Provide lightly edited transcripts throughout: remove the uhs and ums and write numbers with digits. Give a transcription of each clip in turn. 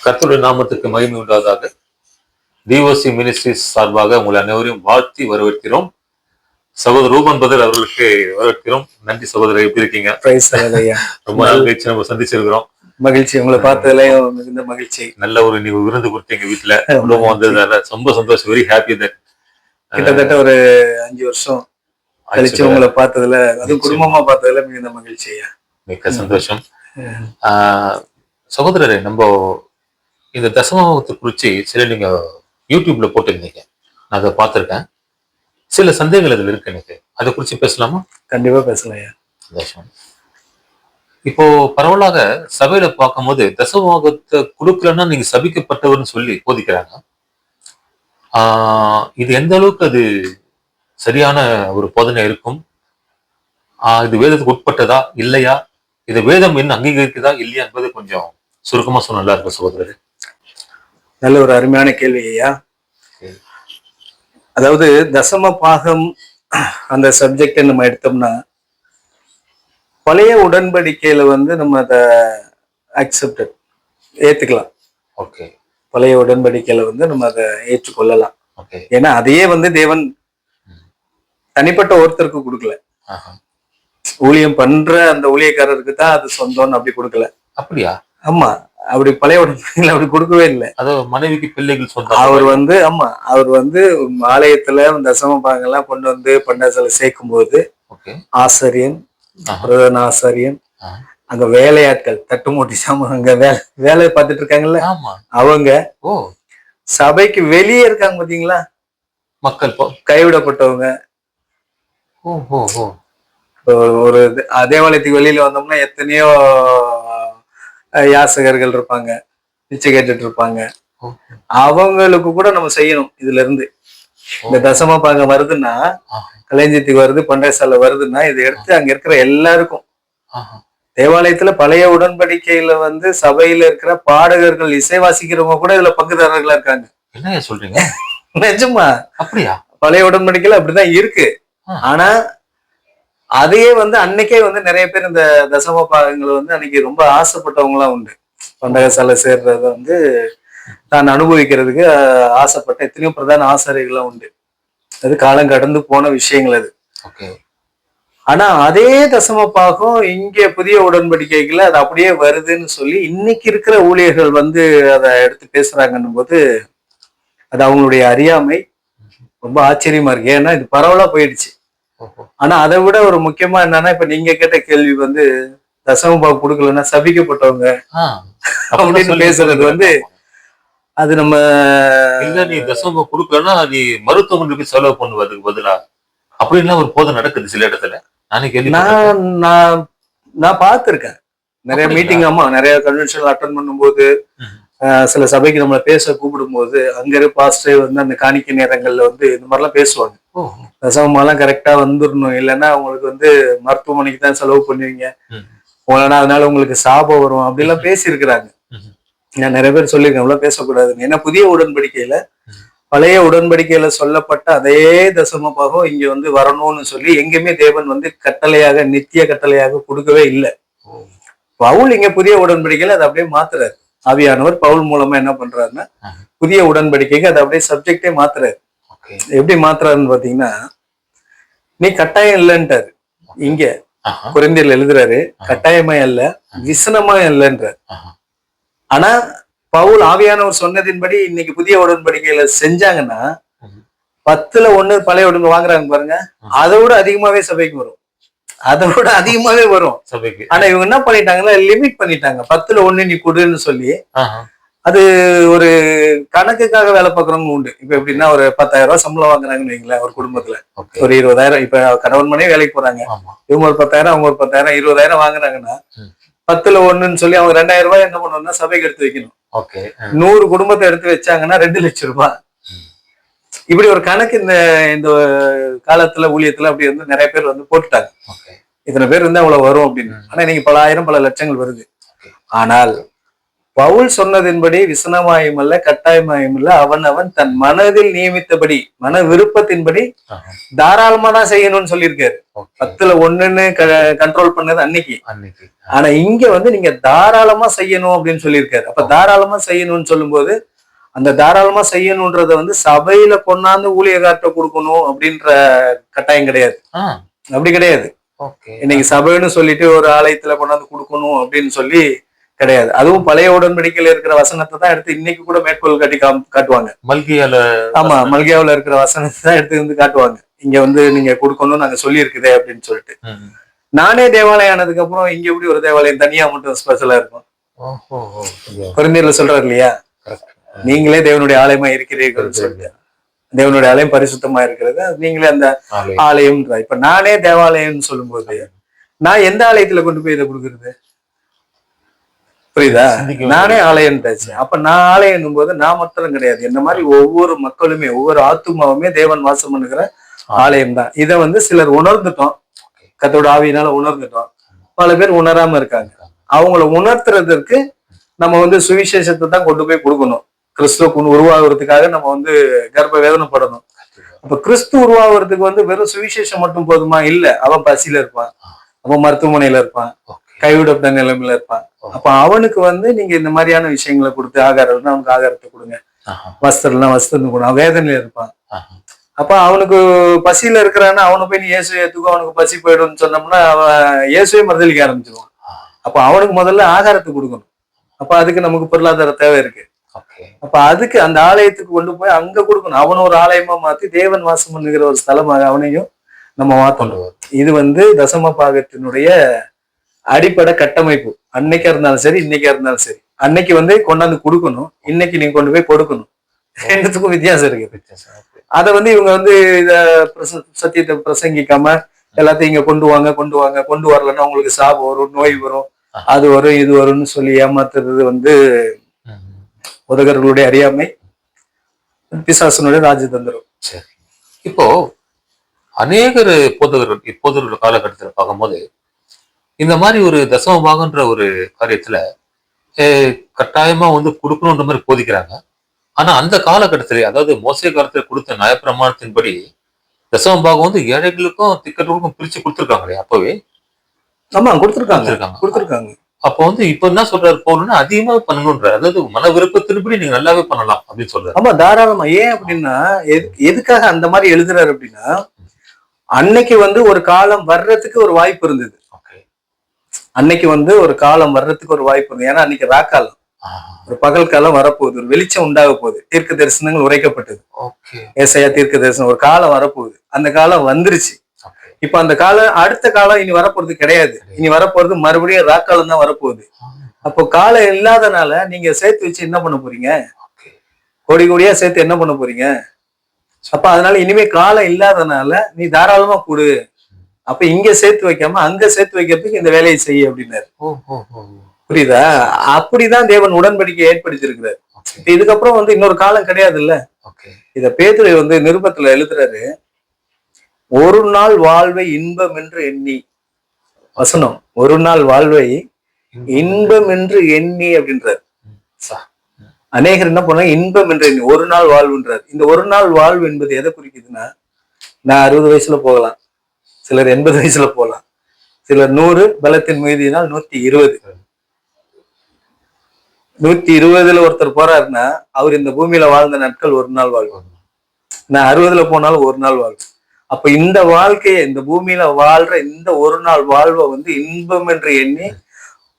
கர்த்தருடைய நாமத்துக்கு மகிமை உண்டாவதாக. டிஓசி மினிஸ்ட்ரிஸ் சார்பாக உங்களை அனைவரையும் வாழ்த்தி வரவேற்கிறோம். சகோதரர் ரூபன் பதர் அவர்களுக்கு வரவேற்கிறோம். நன்றி சகோதரர், எப்படி இருக்கீங்க? ரொம்ப நாள் கழிச்சு நம்ம சந்திச்சிருக்கிறோம். மகிழ்ச்சி, உங்களை பார்த்ததுலயும் மிகுந்த மகிழ்ச்சி. நல்ல ஒரு நீங்க விருந்து கொடுத்தீங்க வீட்டுல, குடும்பம் வந்தது, ரொம்ப சந்தோஷம். Very happy that. கிட்டத்தட்ட ஒரு 5 வருஷம் கழிச்சு உங்களை பார்த்ததுல, அதுவும் குடும்பமா பார்த்ததுல மிகுந்த மகிழ்ச்சி. மிக்க சந்தோஷம். சகோதரரே, நம்ம இந்த தசமாவத்தை குறிச்சு சில நீங்க யூடியூப்ல போட்டிருந்தீங்க, நான் அதை பார்த்திருக்கேன். சில சந்தேகங்கள் அதுல இருக்கு எனக்கு, அதை குறிச்சு பேசலாமா? கண்டிப்பா பேசலாம். சந்தோஷம். இப்போ பரவலாக சபையில பார்க்கும்போது தசமாகத்தை கொடுக்கலன்னா நீங்க சபிக்கப்பட்டவர்னு சொல்லி போதிக்கிறாங்க. இது எந்த அளவுக்கு அது சரியான ஒரு போதனை இருக்கும்? இது வேதத்துக்கு உட்பட்டதா இல்லையா? இது வேதம் என்ன அங்கீகரிக்குதா இல்லையா என்பது கொஞ்சம் சுருக்கமா சொன்ன நல்லா இருக்கும் சகோதரர். நல்ல ஒரு அருமையான கேள்வி ஐயா. அதாவது தசம பாகம் அந்த சப்ஜெக்ட் நம்ம எடுத்தோம்னா, பழைய உடன்படிக்கையில நம்ம அதை அக்செப்டட் ஏத்துக்கலாம். ஓகே. பழைய உடன்படிக்கையில நம்ம அதை ஏற்றுக்கொள்ளலாம். ஏன்னா அதையே தேவன் தனிப்பட்ட ஒருத்தருக்கு கொடுக்கல, ஊழியம் பண்ற அந்த ஊழியக்காரருக்கு தான் அது சொந்தம்னு அப்படி கொடுக்கல. அப்படியா? ஆமா, அப்படி பழைய உடன்படிக்கையில அப்படி கொடுக்கவே இல்லை. அதாவது மனைவிக்கு பிள்ளைகள் சொந்தம். அவர் ஆமா, அவர் ஆலயத்துல தசம பாகங்கள்லாம் கொண்டு பண்டாசாலை சேர்க்கும் போது ஆசாரியன், பிரதான ஆசாரியன், அங்க வேலையாட்கள், தட்டு மூட்டி சாம அங்க வேலையை பார்த்துட்டு இருக்காங்கல்ல, அவங்க சபைக்கு வெளியே இருக்காங்க பாத்தீங்களா, மக்கள் கைவிடப்பட்டவங்க. ஒரு தேவாலயத்துக்கு வெளியில வந்தோம்னா எத்தனையோ யாசகர்கள் இருப்பாங்க, நிச்சயம் கேட்டுட்டு இருப்பாங்க. அவங்களுக்கு கூட நம்ம செய்யணும். இதுல இருந்து இந்த தசம பாகம் வருதுன்னா, கலைஞத்துக்கு வருது, பண்டாசாலை வருதுன்னா, இதை எடுத்து அங்க இருக்கிற எல்லாருக்கும், தேவாலயத்துல பழைய உடன்படிக்கையில சபையில இருக்கிற பாடகர்கள், இசை வாசிக்கிறவங்க கூட இதுல பங்குதாரர்களா இருக்காங்க. என்ன சொல்றீங்க? நிஜமா? அப்படியா? பழைய உடன்படிக்கையில அப்படிதான் இருக்கு. ஆனா அதையே அன்னைக்கே நிறைய பேர் இந்த தசம பாகங்களை அன்னைக்கு ரொம்ப ஆசைப்பட்டவங்களாம் உண்டு. பண்டகசாலை சேர்றத தான் அனுபவிக்கிறதுக்கு ஆசைப்பட்ட எத்தனையோ பிரதான ஆசாரியர்கள்லாம் உண்டு. அது காலம் கடந்து போன விஷயங்கள் அது. ஆனா அதே தசம பாகம் இங்க புதிய உடன்படிக்கைகளை அது அப்படியே வருதுன்னு சொல்லி இன்னைக்கு இருக்கிற ஊழியர்கள் அதை எடுத்து பேசுறாங்கன்னும் போது அது அவங்களுடைய அறியாமை ரொம்ப ஆச்சரியமா இருக்கு. ஏன்னா இது பரவலா போயிடுச்சு. ஆனா அதை விட ஒரு முக்கியமா என்னன்னா, இப்ப நீங்க கேட்ட கேள்வி தசம பாகம் கொடுக்கலன்னா சபிக்கப்பட்டவங்க அப்படின்னு பேசுறது அது நம்ம இல்ல, நீ தசம கொடுக்கலன்னா நீ மருத்துவமனைக்கு செலவு பண்ணுவதுக்கு பதிலா அப்படின்லாம் ஒரு போதை நடக்குது சில இடத்துல. நான் பார்த்திருக்கேன் நிறைய மீட்டிங். ஆமா, நிறைய கன்வென்ஷன் அட்டன் பண்ணும்போது, சில சபைக்கு நம்மளை பேச கூப்பிடும் போது அங்க இருக்க பாஸ்டர் அந்த காணிக்கை நேரங்கள்ல இந்த மாதிரிலாம் பேசுவாங்க. தசமெல்லாம் கரெக்டா வந்துடணும், இல்லைன்னா உங்களுக்கு மருத்துவமனைக்கு தான் செலவு பண்ணுவீங்க, அதனால உங்களுக்கு சாபம் வரும், அப்படிலாம் பேசியிருக்கிறாங்க. நான் நிறைய பேர் சொல்லியிருக்கேன் அவ்வளவு பேசக்கூடாதுன்னு. ஏன்னா புதிய உடன்படிக்கையில பழைய உடன்படிக்கையில சொல்லப்பட்ட அதே தசம பாகம் இங்க வரணும்னு சொல்லி எங்கேயுமே தேவன் கட்டளையாக, நித்திய கட்டளையாக கொடுக்கவே இல்லை. பவுல் இங்க புதிய உடன்படிக்கையில அதை அப்படியே மாத்துறாரு. ஆவியானவர் பவுல் மூலமா என்ன பண்றாருன்னா, புதிய உடன்படிக்கைக்கு அதை அப்படியே சப்ஜெக்டே மாத்துறாரு. எப்படி மாத்துறாருன்னு பாத்தீங்கன்னா, நீ கட்டாயம் இல்லைன்றாரு. இங்க குறைந்தீர்ல எழுதுறாரு, கட்டாயமா இல்ல, விசனமா இல்லைன்றார். ஆனா பவுல் ஆவியானவர் சொன்னதின்படி இன்னைக்கு புதிய உடன்படிக்கையில செஞ்சாங்கன்னா 10ல் 1 பழைய உடன்படிக்கை வாங்குறாங்க பாருங்க, அதை விட அதிகமாவே சபைக்கு வரும், அதை விட அதிகமாவே வரும் சபைக்கு. ஆனா இவங்க என்ன பண்ணிட்டாங்கன்னா, லிமிட் பண்ணிட்டாங்க. 10ல் 1 நீ கொடுன்னு சொல்லி, அது ஒரு கணக்குக்காக வேலை பார்க்கறவங்க உண்டு. இப்ப எப்படின்னா, ஒரு 10,000 ரூபாய் சம்பளம் வாங்குறாங்கன்னு வைங்களேன் ஒரு குடும்பத்துல, ஒரு 20,000. இப்ப கணவன் மனைவி வேலைக்கு போறாங்க, இவங்க ஒரு 10,000, அவங்க ஒரு 10,000, 20,000 வாங்குறாங்கன்னா 10ல் 1ன்னு சொல்லி அவங்க 2,000 ரூபாய் என்ன பண்ணணும்னா சபைக்கு எடுத்து வைக்கணும். 100 குடும்பத்தை எடுத்து வச்சாங்கன்னா 2 லட்சம் ரூபாய். இப்படி ஒரு கணக்கு இந்த காலத்துல ஊழியத்துல அப்படி நிறைய பேர் போட்டுட்டாங்க. இத்தனை பேர் அவ்வளவு வரும் அப்படின்னு. ஆனா இன்னைக்கு பல ஆயிரம், பல லட்சங்கள் வருது. ஆனால் பவுல் சொன்னதின்படி விசனமாயும் அல்ல கட்டாயமாயும் அல்ல, அவன் தன் மனதில் நியமித்தபடி மன விருப்பத்தின்படி தாராளமா தான் செய்யணும்னு சொல்லியிருக்காரு. 10ல் 1ன்னு கண்ட்ரோல் பண்ணது அன்னைக்கு. ஆனா இங்க வந்து நீங்க தாராளமா செய்யணும் அப்படின்னு சொல்லியிருக்காரு. அப்ப தாராளமா செய்யணும்னு சொல்லும் போது அந்த தாராளமா செய்யணும்ன்றத வந்து சபையில கொண்டாந்து ஊழியக்கார்ட்ட கொடுக்கணும் அப்படின்ற கட்டாயம் கிடையாது. அப்படி கிடையாது. இன்னைக்கு சபைன்னு சொல்லிட்டு ஒரு ஆலயத்துல கொண்டாந்து கொடுக்கணும் அப்படின்னு சொல்லி கிடையாது. அதுவும் பழைய உடன்படிக்கையில இருக்கிற வசனத்தை தான் எடுத்து இன்னைக்கு கூட மேற்கோள் காட்டி காட்டுவாங்க. ஆமா, மல்கியாவுல இருக்கிற வசனத்தை தான் எடுத்து வந்து காட்டுவாங்க. இங்க வந்து நீங்க கொடுக்கணும்னு நாங்க சொல்லி இருக்குதே அப்படின்னு சொல்லிட்டு. நானே தேவாலயம் ஆனதுக்கு அப்புறம் இங்க எப்படி ஒரு தேவாலயம் தனியா மட்டும் ஸ்பெஷலா இருக்கும்? கொரிந்தியர்ல சொல்றாரு இல்லையா, நீங்களே தேவனுடைய ஆலயமா இருக்கிறீர்கள் சொல்லிட்டு. தேவனுடைய ஆலயம் பரிசுத்தமா இருக்கிறது, நீங்களே அந்த ஆலயம். இப்ப நானே தேவாலயம்னு சொல்லும் போது நான் எந்த ஆலயத்துல கொண்டு போய் இதை கொடுக்கறது? புரியுதா? நானே ஆலயம் தாச்சு. அப்ப நான் ஆலயம் போது நான் மாத்திரம் கிடையாது, என்ன மாதிரி ஒவ்வொரு மக்களுமே ஒவ்வொரு ஆத்துமாவுமே தேவன் வாசம் பண்ணுகிற ஆலயம் தான். இதை வந்து சிலர் உணர்ந்துட்டோம், கர்த்தரோட ஆவியினால உணர்ந்துட்டோம். பல பேர் உணராம இருக்காங்க. அவங்கள உணர்த்துறதற்கு நம்ம வந்து சுவிசேஷத்தை தான் கொண்டு போய் கொடுக்கணும். கிறிஸ்துவ உருவாகிறதுக்காக நம்ம வந்து கர்ப்ப வேதனைப்படணும். அப்ப கிறிஸ்து உருவாகிறதுக்கு வந்து வெறும் சுவிசேஷம் மட்டும் போதுமா? இல்ல. அவன் பசியில இருப்பான், அவன் மருத்துவமனையில இருப்பான், கைவிடப்பட்ட நிலைமையில இருப்பான். அப்ப அவனுக்கு வந்து நீங்க இந்த மாதிரியான விஷயங்களை கொடுத்து, ஆகாரம் அவனுக்கு ஆகாரத்தை கொடுங்க, வஸ்திரம்னா வஸ்திரம் கொடுங்க. வேதனையில இருப்பான். அப்ப அவனுக்கு பசியில இருக்கிறான்னா அவனை போய் நீ இயேசுவை ஏத்துக்கோ அவனுக்கு பசி போயிடும்னு சொன்னோம்னா அவன் இயேசுவை மறுதளிக்க ஆரம்பிச்சிருவான். அப்ப அவனுக்கு முதல்ல ஆகாரத்தை கொடுக்கணும். அப்ப அதுக்கு நமக்கு பொருளாதார தேவை இருக்கு. அப்ப அதுக்கு அந்த ஆலயத்துக்கு கொண்டு போய் அங்க கொடுக்கணும். அவனை ஒரு ஆலயமா மாத்தி தேவன் வாசம் பண்ணுகிற ஒரு ஸ்தலமாக அவனையும் நம்ம மாத்தணும். இது வந்து தசம பாகத்தினுடைய அடிப்படை கட்டமைப்பு. அன்னைக்கா இருந்தாலும் சரி, இன்னைக்கா இருந்தாலும் சரி. அன்னைக்கு வந்து கொண்டாந்து கொடுக்கணும், இன்னைக்கு நீங்க கொண்டு போய் கொடுக்கணும். ரெண்டுத்துக்கும் வித்தியாசம் இருக்கு. அதை வந்து இவங்க வந்து இத சத்தியத்தை பிரசங்கிக்காம எல்லாத்தையும் இங்க கொண்டு வாங்க கொண்டு வரலன்னா உங்களுக்கு சாபம் வரும், நோய் வரும், அது வரும், இது வரும்னு சொல்லி ஏமாத்துறது வந்து உதகர்களுடைய அறியாமை, பிசாசனுடைய ராஜதந்திரம். சரி, இப்போ அநேகர் போதகர்கள் காலகட்டத்தில் பார்க்கும்போது இந்த மாதிரி ஒரு தசம பாகன்ற ஒரு காரியத்துல கட்டாயமா வந்து கொடுக்கணுன்ற மாதிரி போதிக்கிறாங்க. ஆனா அந்த காலகட்டத்திலே, அதாவது மோசே காலத்துல கொடுத்த நியாயப்பிரமாணத்தின்படி தசம பாகம் வந்து ஏழைகளுக்கும் திக்கர்களுக்கும் பிரிச்சு கொடுத்துருக்காங்களே அப்பவே. ஆமா, கொடுத்துருக்காங்க. அப்ப வந்து இப்ப என்ன சொல்றாரு போகணும்னா அதிகமா பண்ணணும்ன்ற, அதாவது மன விருப்பத்தின்படி நீங்க நல்லாவே பண்ணலாம் அப்படின்னு சொல்றாரு. ஆமா, தாராளமா. ஏன் அப்படின்னா எதுக்காக அந்த மாதிரி எழுதுறாரு அப்படின்னா, அன்னைக்கு வந்து ஒரு காலம் வர்றதுக்கு ஒரு வாய்ப்பு இருந்தது. அன்னைக்கு வந்து ஒரு காலம் வர்றதுக்கு ஒரு வாய்ப்பு இருந்தது. ஏன்னா அன்னைக்கு ராக்காலம், ஒரு பகல் காலம் வரப்போகுது, ஒரு வெளிச்சம் உண்டாக போகுது, தீர்க்க தரிசனங்கள் உரைக்கப்பட்டது. ஏசாயா தீர்க்க தரிசனம், ஒரு காலம் வரப்போகுது. அந்த காலம் வந்துருச்சு. இப்ப அந்த காலம், அடுத்த காலம் இனி வரப்போறது கிடையாது. இனி வரப்போறது மறுபடியும் ராக்காலம் தான் வரப்போகுது. அப்போ காலம் இல்லாதனால நீங்க சேர்த்து வச்சு என்ன பண்ண போறீங்க? கோடி கோடியா சேர்த்து என்ன பண்ண போறீங்க? அப்ப அதனால இனிமே காலம் இல்லாதனால நீ தாராளமா கொடு. அப்ப இங்க சேர்த்து வைக்காம அங்க சேர்த்து வைக்கிறதுக்கு இந்த வேலையை செய்ய அப்படின்னாரு. புரியுதா? அப்படிதான் தேவன் உடன்படிக்கை ஏற்படுத்தியிருக்கிறார். இதுக்கப்புறம் வந்து இன்னொரு காலம் கிடையாது இல்ல. இத பேதுரு வந்து நிருபத்துல எழுதுறாரு, ஒரு நாள் வாழ்வை இன்பம் என்று எண்ணி, வசனம் ஒரு நாள் வாழ்வை இன்பம் என்று எண்ணி அப்படின்றார். அநேகர் என்ன பண்ண, இன்பம் என்று எண்ணி ஒரு நாள் வாழ்வுன்றார். இந்த ஒரு நாள் வாழ்வு என்பது எதை குறிக்குதுன்னா, நான் 60 வயசுல போகலாம், சிலர் 80 வயசுல போகலாம், சிலர் 100, பலத்தின் மீதியினால் 120. 120ல ஒருத்தர் போறாருன்னா அவர் இந்த பூமியில வாழ்ந்த நாட்கள் ஒரு நாள் வாழ்வு. நான் 60ல போனாலும் ஒரு நாள் வாழ்வு. அப்ப இந்த வாழ்க்கையை, இந்த பூமியில வாழ்ற இந்த ஒரு நாள் வாழ்வை வந்து இன்பம் என்று எண்ணி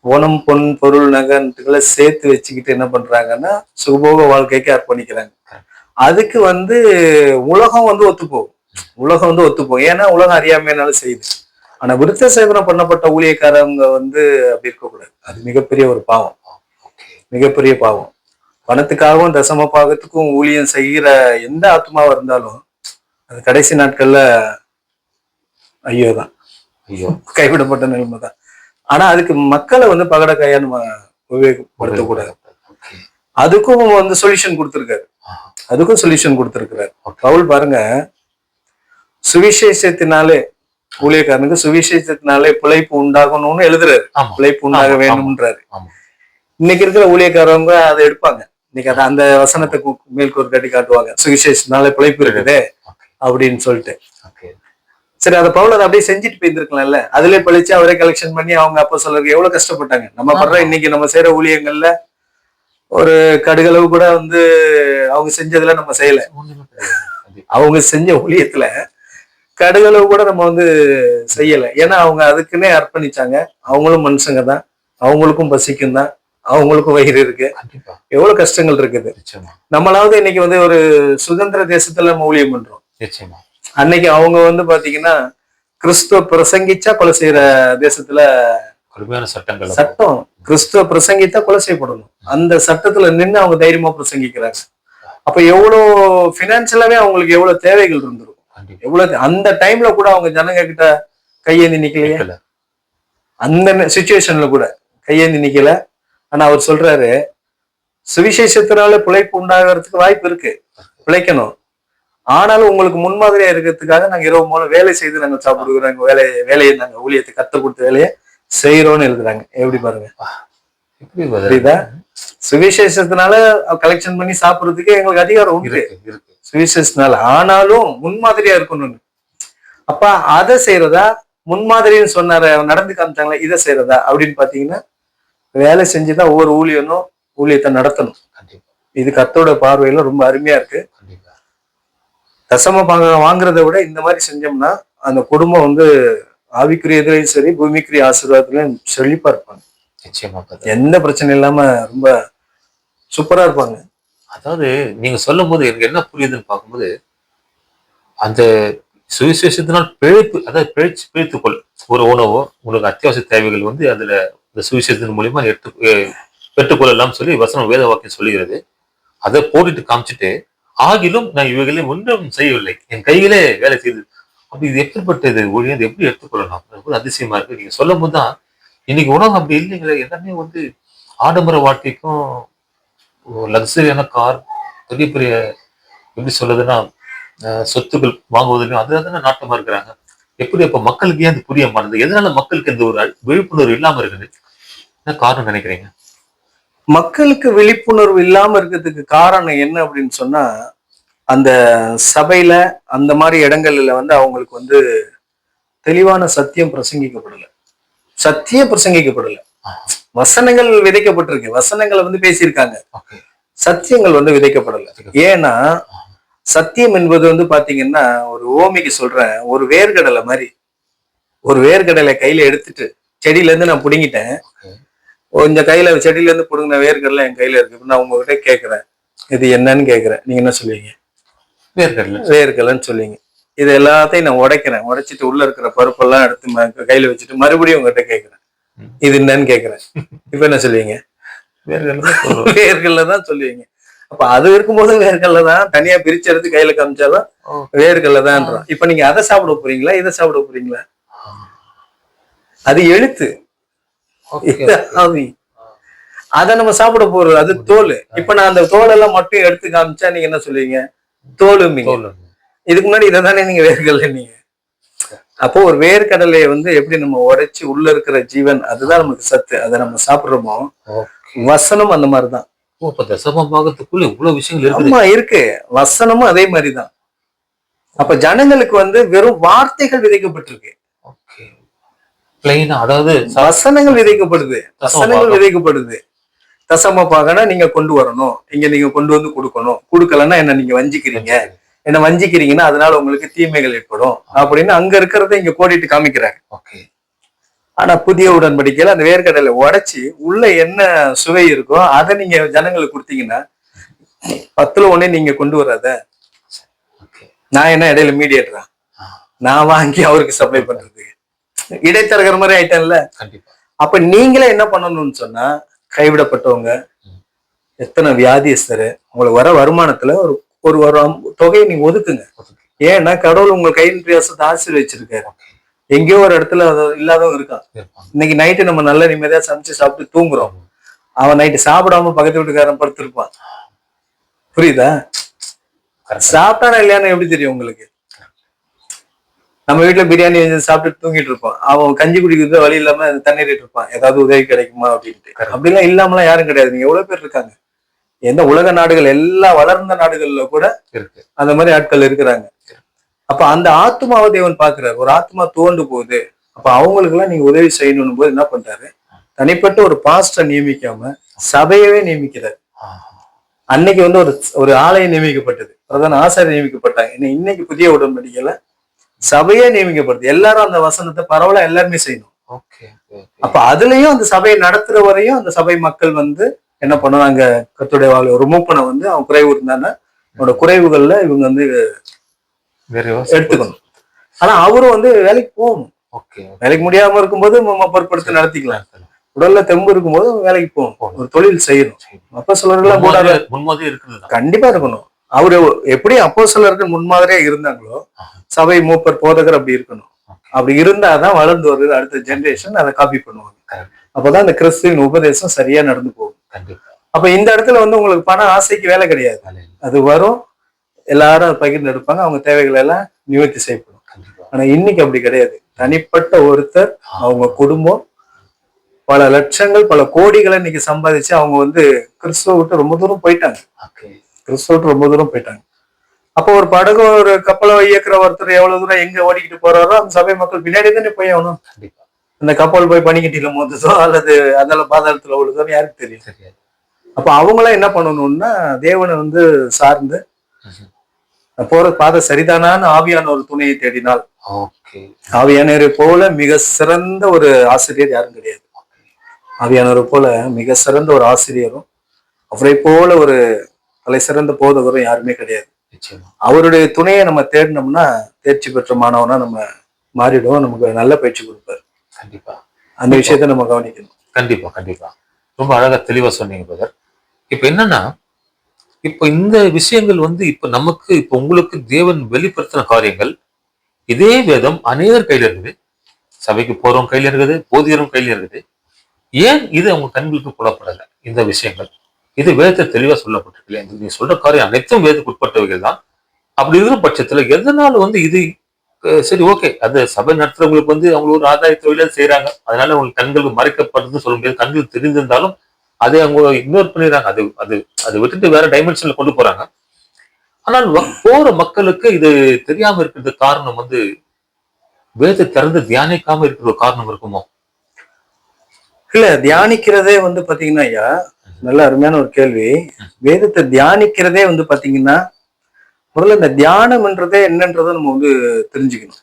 பணம், பொன், பொருள், நகர்களை சேர்த்து வச்சுக்கிட்டு என்ன பண்றாங்கன்னா சுகபோக வாழ்க்கைக்கு அர்ப்பணிக்கிறாங்க. அதுக்கு வந்து உலகம் வந்து ஒத்துப்போகும். ஏன்னா உலகம் அறியாமையினாலும் செய்யுது. ஆனா விருத்த சேவனம் பண்ணப்பட்ட ஊழியக்காரங்க வந்து அப்படி இருக்கக்கூடாது. அது மிகப்பெரிய ஒரு பாவம், மிகப்பெரிய பாவம். பணத்துக்காகவும் தசம பாகத்துக்கும் ஊழியம் செய்கிற எந்த ஆத்மாவா இருந்தாலும் அது கடைசி நாட்கள்ல ஐயோ கைவிடப்பட்ட நிலைமை தான். ஆனா அதுக்கு மக்களை வந்து பகட கையா நம்ம உபயோகப்படுத்தக்கூடாது. அதுக்கும் வந்து சொல்யூஷன் கொடுத்திருக்காரு. பவுல் பாருங்க, சுவிசேஷத்தினாலே ஊழியக்காரனுக்கு சுவிசேஷத்தினாலே பிழைப்பு உண்டாகணும்னு எழுதுறாரு. பிழைப்பு உண்டாக வேண்டும்ன்றாரு. இன்னைக்கு இருக்கிற ஊழியக்காரவங்க அதை எடுப்பாங்க. இன்னைக்கு அதை அந்த வசனத்தை மேல்கோர் கட்டி காட்டுவாங்க, சுவிசேஷனால பிழைப்பு இருக்குது அப்படின்னு சொல்லிட்டு. சரி, அதை பவுலர் அப்படியே செஞ்சுட்டு போயிருந்திருக்கலாம்ல, அதுலயே பழிச்சு அவரே கலெக்ஷன் பண்ணி அவங்க அப்போ சொல்றது எவ்வளவு கஷ்டப்பட்டாங்க. நம்ம பண்ற இன்னைக்கு நம்ம செய்யற ஊழியங்கள்ல ஒரு கடுகளவு கூட வந்து அவங்க செஞ்சதுல நம்ம செய்யல. அவங்க செஞ்ச ஊழியத்துல கடுகளவு கூட நம்ம வந்து செய்யல. ஏன்னா அவங்க அதுக்குன்னே அர்ப்பணிச்சாங்க. அவங்களும் மனுஷங்க தான், அவங்களுக்கும் பசிக்கும் தான், அவங்களுக்கும் வயிறு இருக்கு, எவ்வளவு கஷ்டங்கள் இருக்குது. நம்மளாவது இன்னைக்கு வந்து ஒரு சுதந்திர தேசத்துல நம்ம ஊழியம் பண்றோம். அன்னைக்கு அவங்க வந்து பாத்தீங்கன்னா கிறிஸ்துவ பிரசங்கிச்சா கொலை செய்யற தேசத்துல கடுமையான சட்டங்கள், சட்டம் கிறிஸ்துவ பிரசங்கித்தா கொலை செய்யப்படணும். அந்த சட்டத்துல நின்று அவங்க தைரியமா பிரசங்கிக்கிறாங்க. அப்ப எவ்வளவு பினான்சியலாவே அவங்களுக்கு எவ்வளவு தேவைகள் இருந்துரும், எவ்வளவு அந்த டைம்ல கூட அவங்க ஜனங்க கிட்ட கையேந்தி நிக்கலையே. அந்த சிச்சுவேஷன்ல கூட கையேந்தி நிக்கல. ஆனா அவர் சொல்றாரு, சுவிசேஷத்தினால பிழைப்பு உண்டாகிறதுக்கு வாய்ப்பு இருக்கு, பிழைக்கணும். ஆனாலும் உங்களுக்கு முன்மாதிரியா இருக்கிறதுக்காக நாங்க இரவு மூலம் வேலை செய்து நாங்க சாப்பிடுகிறோம். எங்க வேலையை நாங்க ஊழியத்தை கத்த கொடுத்த வேலையை செய்யறோம்னு எழுதுறாங்க. எப்படி பாருங்க, புரியுதா? சுவிசேஷத்தினால கலெக்ஷன் பண்ணி சாப்பிடுறதுக்கு எங்களுக்கு அதிகாரம் உண்டு சுவிசேஷத்தினால. ஆனாலும் முன்மாதிரியா இருக்கணும்னு. அப்ப அதை செய்யறதா, முன்மாதிரின்னு சொன்னார நடந்து காமிச்சாங்களா, இதை செய்யறதா அப்படின்னு பாத்தீங்கன்னா வேலை செஞ்சுதான் ஒவ்வொரு ஊழியனும் ஊழியத்தை நடத்தணும். இது கர்த்தரோட பார்வையில ரொம்ப அருமையா இருக்கு. தசம பாகம் வாங்குறத விட இந்த மாதிரி செஞ்சோம்னா அந்த குடும்பம் வந்து ஆவிக்குரிய இதுலையும் சரி, பூமிக்குரிய ஆசீர்வாதத்திலையும் செழிப்பா இருப்பாங்க. நிச்சயமா எந்த பிரச்சனை இல்லாம ரொம்ப சூப்பரா இருப்பாங்க. அதாவது நீங்க சொல்லும் போது எனக்கு என்ன புரியுதுன்னு பார்க்கும்போது, அந்த சுவிசேஷத்தினால் பிழைப்பு, அதாவது பிழைத்துக்கொள் ஒரு உணவோ உங்களுக்கு அத்தியாவசிய தேவைகள் வந்து அதுல இந்த சுவிசேஷத்தின் மூலியமா பெற்றுக்கொள்ளலாம் சொல்லி வசனம் வேத வாக்கியம் சொல்லுகிறது. அதை போட்டுட்டு காமிச்சிட்டு, ஆகிலும் நான் இவைகளையும் ஒன்றும் செய்யவில்லை, என் கையிலே வேலை செய்து. அப்படி இது எப்படிப்பட்டது ஊழியம், எப்படி எடுத்துக்கொள்ளலாம்? அதிசயமா இருக்கு. நீங்க சொல்லும் போதுதான் இன்னைக்கு உணவு அப்படி இல்லைங்களே. எல்லாமே வந்து ஆடம்பர வாழ்க்கைக்கும் லக்ஸரியான கார், பெரிய பெரிய எப்படி சொல்றதுன்னா சொத்துக்கள் வாங்குவதிலும் அதுல தானே நாட்டமா இருக்கிறாங்க. எப்படி அப்ப மக்களுக்கு ஏன் அது புரிய மாட்டேங்குது? எதனால மக்களுக்கு எந்த ஒரு விழிப்புணர்வு இல்லாம இருக்குது? என்ன காரணம் நினைக்கிறீங்க? மக்களுக்கு விழிப்புணர்வு இல்லாம இருக்கிறதுக்கு காரணம் என்ன அப்படின்னு சொன்னா, அந்த சபையில அந்த மாதிரி இடங்கள்ல வந்து அவங்களுக்கு வந்து தெளிவான சத்தியம் பிரசங்கிக்கப்படல. சத்தியம் பிரசங்கிக்கப்படல. வசனங்கள் விதைக்கப்பட்டிருக்கு, வசனங்களை வந்து பேசியிருக்காங்க, சத்தியங்கள் வந்து விதைக்கப்படல. ஏன்னா சத்தியம் என்பது வந்து பாத்தீங்கன்னா, ஒரு ஓமைக்கு சொல்றேன், ஒரு வேர்கடலை மாதிரி. ஒரு வேர்கடலை கையில எடுத்துட்டு செடியில இருந்து நான் புடுங்கிட்டேன், கொஞ்சம் கையில செடியில இருந்து புடுங்கின வேர்கடலை என் கையில இருக்கு. நான் உங்ககிட்ட கேட்கிறேன், இது என்னன்னு கேட்கிறேன், நீங்க என்ன சொல்லுவீங்க? வேர்கடலைன்னு சொல்லுவீங்க. இது எல்லாத்தையும் நான் உடைக்கிறேன், உடைச்சிட்டு உள்ள இருக்கிற பருப்பெல்லாம் எடுத்து கையில வச்சுட்டு மறுபடியும் உங்ககிட்ட கேட்கிறேன், இது என்னன்னு கேட்கிறேன். இப்ப என்ன சொல்லுவீங்க? வேர்கடலை தான் சொல்லுவீங்க. அப்ப அது இருக்கும்போது வேர்கடலை தான், தனியா பிரிச்சு எடுத்து கையில காமிச்சாலும் வேர்கடலை தான்றான். இப்ப நீங்க அதை சாப்பிட போறீங்களா, இதை சாப்பிட போறீங்களா? அது எழுத்து, அத நம்ம சாப்பிட போறது, அது தோல். இப்ப நான் அந்த தோல் எல்லாம் மட்டும் எடுத்து காமிச்சா நீங்க என்ன சொல்லுவீங்க? தோலுமீங்க. இதுக்கு முன்னாடி இதை தானே நீங்க வேர்கடலை நீங்க. அப்போ ஒரு வேர்க்கடலையை வந்து எப்படி நம்ம உடைச்சு உள்ள இருக்கிற ஜீவன், அதுதான் நமக்கு சத்து, அதை நம்ம சாப்பிடுறோமோ, வசனம் அந்த மாதிரிதான். தசமபாகத்துக்குள்ள இவ்வளவு விஷயங்கள் இருக்கு. வசனமும் அதே மாதிரிதான். அப்ப ஜனங்களுக்கு வந்து வெறும் வார்த்தைகள் விதைக்கப்பட்டிருக்கு, அதாவது வசனங்கள் விதைக்கப்படுது, வசனங்கள் விதைக்கப்படுது. தசம பாகனா நீங்க கொண்டு வரணும், இங்க நீங்க கொண்டு வந்து கொடுக்கணும், கொடுக்கலன்னா என்ன நீங்க வஞ்சிக்கிறீங்க, என்ன வஞ்சிக்கிறீங்கன்னா அதனால உங்களுக்கு தீமைகள் ஏற்படும் அப்படின்னு அங்க இருக்கிறத இங்க கோடிட்டு காமிக்கிறாங்க. ஆனா புதிய உடன்படிக்கையில அந்த வேர்க்கடலை உடைச்சி உள்ள என்ன சுவை இருக்கோ அதை நீங்க ஜனங்களுக்கு கொடுத்தீங்கன்னா 10ல் 1 நீங்க கொண்டு வராத. நான் என்ன இடையில மீடியேட்டரா? நான் வாங்கி அவருக்கு சப்ளை பண்றதுக்கு இடைத்தரகர் மாதிரி ஆயிட்டேன்ல. அப்ப நீங்களே என்ன பண்ணணும்னு சொன்னா, கைவிடப்பட்டவங்க, எத்தனை வியாதிஸ்தரு, உங்களுக்கு வர வருமானத்துல ஒரு தொகையை நீங்க ஒதுக்குங்க. ஏன்னா கடவுள் உங்க கையின் பிரயாசத்தை ஆசீர்வச்சிருக்காரு. எங்கேயோ ஒரு இடத்துல இல்லாதவங்க இருக்கான். இன்னைக்கு நைட்டு நம்ம நல்ல நிம்மதியா சமைச்சு சாப்பிட்டு தூங்குறோம், அவன் நைட்டு சாப்பிடாம பக்கத்து வீட்டுக்காரன் படுத்திருப்பான். புரியுதா? சாப்பிட்டானா இல்லையான்னு எப்படி தெரியும் உங்களுக்கு? நம்ம வீட்டுல பிரியாணி சாப்பிட்டு தூங்கிட்டு இருப்போம், அவன் கஞ்சி குடிக்கிறது வழி இல்லாம தண்ணீர் இருப்பான், ஏதாவது உதவி கிடைக்குமா அப்படின்ட்டு. அப்படிலாம் இல்லாமலாம் யாரும் கிடையாது. நீங்க எவ்வளவு பேர் இருக்காங்க, எந்த உலக நாடுகள், எல்லா வளர்ந்த நாடுகள்ல கூட இருக்கு அந்த மாதிரி ஆட்கள் இருக்கிறாங்க. அப்ப அந்த ஆத்மாவை தேவன் பாக்குறாரு. ஒரு ஆத்மா தோண்டு போகுது, அப்ப அவங்களுக்கு எல்லாம் நீங்க உதவி செய்யணும் போது என்ன பண்றாரு, தனிப்பட்ட ஒரு பாஸ்டரை நியமிக்காம சபையவே நியமிக்கிறார். அன்னைக்கு வந்து ஒரு ஆலயம் நியமிக்கப்பட்டது, பிரதான ஆசாரியர் நியமிக்கப்பட்டாங்க. இன்னைக்கு புதிய உடன்படிக்கையில சபையே நியமிக்கப்படுது. எல்லாரும் அந்த வசனத்தை பரவலா எல்லாருமே செய்யணும். அப்ப அதுலயும் அந்த சபையை நடத்துற வரையும் அந்த சபை மக்கள் வந்து என்ன பண்ணணும், அங்க கர்த்தருடைய வாழ் ஒரு மூப்பனை வந்து அவன் குறைவு இருந்தானா அவனோட குறைவுகள்ல இவங்க வந்து எடுத்துக்கணும். ஆனா அவரும் வந்து வேலைக்கு போகணும். வேலைக்கு முடியாம இருக்கும்போது பொருட்படுத்தி நடத்திக்கலாம். உடல்ல தெம்பு இருக்கும்போது வேலைக்கு போகணும், ஒரு தொழில் செய்யணும். அப்போஸ்தலர்கள் கூட கண்டிப்பா இருக்கணும். அவரு எப்படி அப்போஸ்தலர்கள் முன்மாதிரியா இருந்தாங்களோ சபை மூப்பர் போதகர் அப்படி இருக்கணும். அப்படி இருந்தாதான் வளர்ந்து வருது அடுத்த ஜெனரேஷன் அதை காப்பி பண்ணுவாங்க. அப்பதான் அந்த கிறிஸ்துவின் உபதேசம் சரியா நடந்து போகும். அப்ப இந்த இடத்துல வந்து உங்களுக்கு பண ஆசைக்கு வேலை கிடையாது. அது வரும், எல்லாரும் பகிர்ந்து எடுப்பாங்க, அவங்க தேவைகளை எல்லாம் நிவர்த்தி செய்யப்படும். ஆனா இன்னைக்கு அப்படி கிடையாது. தனிப்பட்ட ஒருத்தர், அவங்க குடும்பம் பல லட்சங்கள் பல கோடிகளை இன்னைக்கு சம்பாதிச்சு அவங்க வந்து கிறிஸ்துவ விட்டு ரொம்ப தூரம் போயிட்டாங்க. கிறிஸ்துவ விட்டு ரொம்ப தூரம் போயிட்டாங்க. அப்போ ஒரு படகு ஒரு கப்பலை இயக்குற ஒருத்தர் எவ்வளவு தூரம் எங்க ஓடிக்கிட்டு போறாரோ அந்த சபை மக்கள் பின்னாடி தானே போய் ஆகணும். அந்த கப்பல் போய் பனிக்கட்டியில மோதுதோ அல்லது அதனால பாதாளத்துல விழுதோ யாருக்கு தெரியும். அப்ப அவங்களாம் என்ன பண்ணணும்னா தேவனை வந்து சார்ந்து போற பாதை சரிதானான்னு ஆவியான ஒரு துணையை தேடினால், ஆவியானவரை போல மிக சிறந்த ஒரு ஆசிரியர் யாரும் கிடையாது. ஆவியானவரை போல மிக சிறந்த ஒரு ஆசிரியரும் அவரை போல ஒரு தலை சிறந்த போதகரும் யாருமே கிடையாது. அவருடைய துணையை நம்ம தேடினோம்னா தேர்ச்சி பெற்ற மாணவனா நம்ம மாறிடுவோம். நமக்கு நல்ல பயிற்சி கொடுப்பாரு. கண்டிப்பா அந்த விஷயத்த நம்ம கவனிக்கணும். கண்டிப்பா கண்டிப்பா ரொம்ப அழகா தெளிவா சொன்னீங்க பிரதர். இப்ப என்னன்னா, இப்ப இந்த விஷயங்கள் வந்து இப்ப நமக்கு இப்ப உங்களுக்கு தேவன் வெளிப்படுத்தின காரியங்கள், இதே வேதம் அநேகர் கையில இருக்குது, சபைக்கு போறவங்க கையில இருக்குது, போதியரும் கையில இருக்குது. ஏன் இது அவங்க கண்களுக்கு புலப்படல இந்த விஷயங்கள்? இது வேதத்தை தெளிவா சொல்லப்பட்டிருக்கு. நீ சொல்ற காரியம் அனைத்தும் வேதத்துக்கு உட்பட்டவைகள் தான். அப்படி இருக்கிற பட்சத்துல எதனால வந்து இது சரி ஓகே, அது சபை நடத்துறவங்களுக்கு வந்து அவங்க ஒரு ஆதாய தொழில செய்யறாங்க, அதனால உங்களுக்கு கண்களுக்கு மறைக்கப்படுதுன்னு சொல்ல முடியாது. கண்கள் தெரிந்திருந்தாலும் அதை அவங்க இக்னோர் பண்ணிடுறாங்க. அது அது அதை விட்டுட்டு வேற டைமென்ஷன்ல கொண்டு போறாங்க. ஆனால் போற மக்களுக்கு இது தெரியாம இருக்கிறது காரணம் வந்து வேதத்தை திறந்து தியானிக்காம இருக்கிற காரணம் இருக்குமோ? இல்ல, தியானிக்கிறதே வந்து பாத்தீங்கன்னா ஐயா, நல்ல அருமையான ஒரு கேள்வி. வேதத்தை தியானிக்கிறதே வந்து பாத்தீங்கன்னா முதல்ல இந்த தியானம்ன்றதே என்னன்றதை நம்ம வந்து தெரிஞ்சுக்கணும்.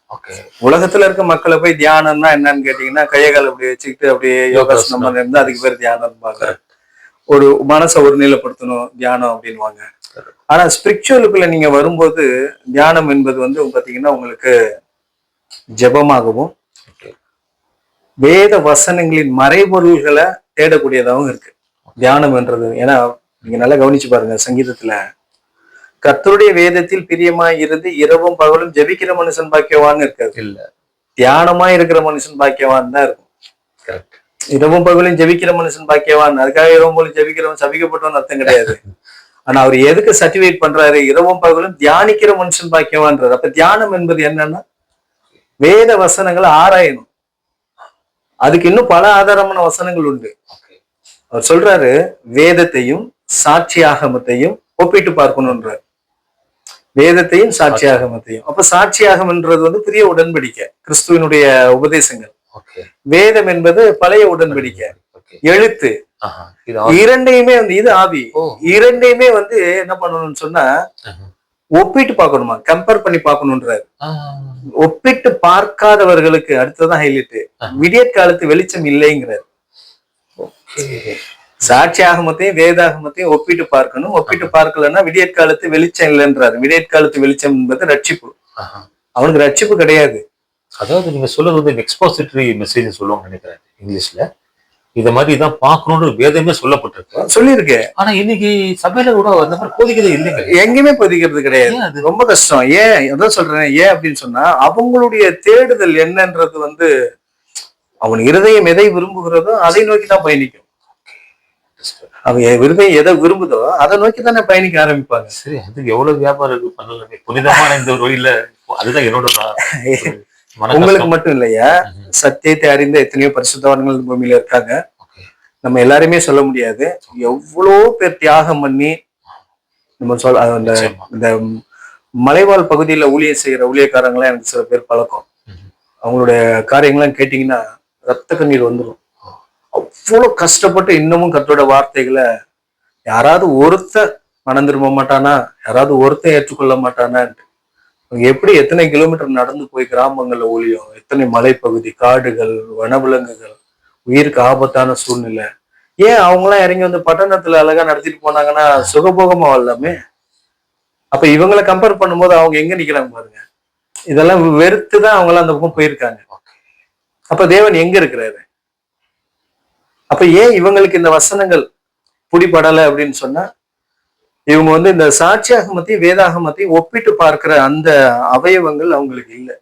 உலகத்துல இருக்க மக்களை போய் தியானம்னா என்னன்னு கேட்டீங்கன்னா கையகால் அப்படி வச்சுக்கிட்டு அப்படியே யோகாசனம் இருந்தா அதுக்கு பேர் தியானம். ஒரு மனசை ஒரு நிலைப்படுத்தணும் தியானம் அப்படின்வாங்க. ஆனா ஸ்பிரிச்சுவலுக்குள்ள நீங்க வரும்போது தியானம் என்பது வந்து பாத்தீங்கன்னா உங்களுக்கு ஜெபமாகவும் வேத வசனங்களின் மறைபொருள்களை தேடக்கூடியதாகவும் இருக்கு தியானம் என்றது. ஏன்னா நீங்க நல்லா கவனிச்சு பாருங்க, சங்கீதத்துல கர்த்தருடைய வேதத்தில் பிரியமாய் இருந்து இரவும் பகலும் ஜெபிக்கிற மனுஷன் பாக்கியவான்னு இருக்காது. இல்ல, தியானமா இருக்கிற மனுஷன் பாக்கியவான் தான் இருக்கும். இரவும் பகலும் ஜெபிக்கிற மனுஷன் பாக்கியவான், அதுக்காக இரவும் போலும் ஜெபிக்கிறவன் சபிக்கப்பட்டவன் அர்த்தம் கிடையாது. ஆனா அவர் எதுக்கு சர்டிஃபிகேட் பண்றாரு, இரவும் பகலும் தியானிக்கிற மனுஷன் பாக்கியவான்றாரு. அப்ப தியானம் என்பது என்னன்னா வேத வசனங்களை ஆராயணும். அதுக்கு இன்னும் பல ஆதாரமான வசனங்கள் உண்டு. அவர் சொல்றாரு வேதத்தையும் சாட்சி ஆகமத்தையும் ஒப்பிட்டு பார்க்கணும்ன்றார். வேதத்தையும் சாட்சி ஆகமத்தையும். அப்ப சாட்சி ஆகமன்றது வந்து புதிய உடன்படிக்கை, கிறிஸ்துவனுடைய உபதேசங்கள். வேதம் என்பது பழைய உடன்படிக்கை, எழுத்து. இரண்டையுமே வந்து இது ஆவி. இரண்டையுமே வந்து என்ன பண்ணணும்னு சொன்னா ஒப்பிட்டு பார்க்கணுமா, கம்பேர் பண்ணி பார்க்கணும்ன்றாரு. ஒப்பிட்டு பார்க்காதவர்களுக்கு அடுத்ததான் ஹைலைட், விடியற்காலத்து வெளிச்சம் இல்லைங்கிறார். சாட்சி ஆகமத்தையும் வேதாகமத்தையும் ஒப்பிட்டு பார்க்கணும். ஒப்பிட்டு பார்க்கலன்னா விடியற்காலத்து வெளிச்சம் இல்லைன்றாரு. விடியற்காலத்து வெளிச்சம் என்பது ரட்சிப்பு. அவனுக்கு ரட்சிப்பு கிடையாது. அதாவது நீங்க சொல்றது வந்து எக்ஸ்போசிட்டரி மெசேஜ் சொல்லுவாங்க நினைக்கிறேன் இங்கிலீஷ்ல. இத மாதிரி இதான் பார்க்கணும்னு வேதமே சொல்லப்பட்டிருக்கு, சொல்லியிருக்கு. ஆனா இன்னைக்கு சபையில கூட அந்த மாதிரி போதிக்கிறது இல்லைங்க, எங்கேயுமே போதிக்கிறது கிடையாது. அது ரொம்ப கஷ்டம். ஏன் அதான் சொல்றேன், ஏன் அப்படின்னு சொன்னா அவங்களுடைய தேடுதல் என்னன்றது வந்து அவன் இருதயம் எதை விரும்புகிறதோ அதை நோக்கி தான் பயணிக்கும். அவன் இருதயம் எதை விரும்புதோ அதை நோக்கி தானே பயணிக்க ஆரம்பிப்பாங்க. சரி, அதுக்கு எவ்வளவு வியாபாரம் பண்ணல புனிதமான இந்த வழியில. அதுதான் என்னோட உங்களுக்கு மட்டும் இல்லையா, சத்தியத்தை அறிந்த எத்தனையோ பரிசுத்தவான்கள் இந்த பூமியில இருக்காங்க. நம்ம எல்லாருமே சொல்ல முடியாது. எவ்வளோ பேர் தியாகம் பண்ணி நம்ம அந்த இந்த மலைவாழ் பகுதியில ஊழியம் செய்யற ஊழியக்காரங்களாம் எனக்கு சில பேர் பழக்கம். அவங்களுடைய காரியங்கள்லாம் கேட்டீங்கன்னா ரத்த கண்ணீர் வந்துடும். அவ்வளவு கஷ்டப்பட்டு இன்னமும் கர்த்தரோட வார்த்தைகளை யாராவது ஒருத்தர் மனம் திரும்ப மாட்டானா, யாராவது ஒருத்தர் ஏற்றுக்கொள்ள மாட்டானான்ட்டு எப்படி எத்தனை கிலோமீட்டர் நடந்து போய் கிராமங்கள்ல ஊழியம், எத்தனை மலைப்பகுதி, காடுகள், வனவிலங்குகள், உயிருக்கு ஆபத்தான சூழ்நிலை. ஏன் அவங்களாம் இறங்கி வந்து பட்டணத்துல அழகா நடத்திட்டு போனாங்கன்னா சுகபோகமா வரலாமே? அப்ப இவங்களை கம்பேர் பண்ணும்போது அவங்க எங்க நிக்கிறாங்க பாருங்க. இதெல்லாம் வெறுத்துதான் அவங்க எல்லாம் அந்த பக்கம் போயிருக்காங்க. அப்ப தேவன் எங்க இருக்கிறாரு? அப்ப ஏன் இவங்களுக்கு இந்த வசனங்கள் பிடிபடலை அப்படின்னு சொன்னா, இவங்க வந்து இந்த சாட்சியாகமத்தையும் வேதாகமத்தையும் ஒப்பிட்டு பார்க்கிற அந்த அவயவங்கள் அவங்களுக்கு இல்லை.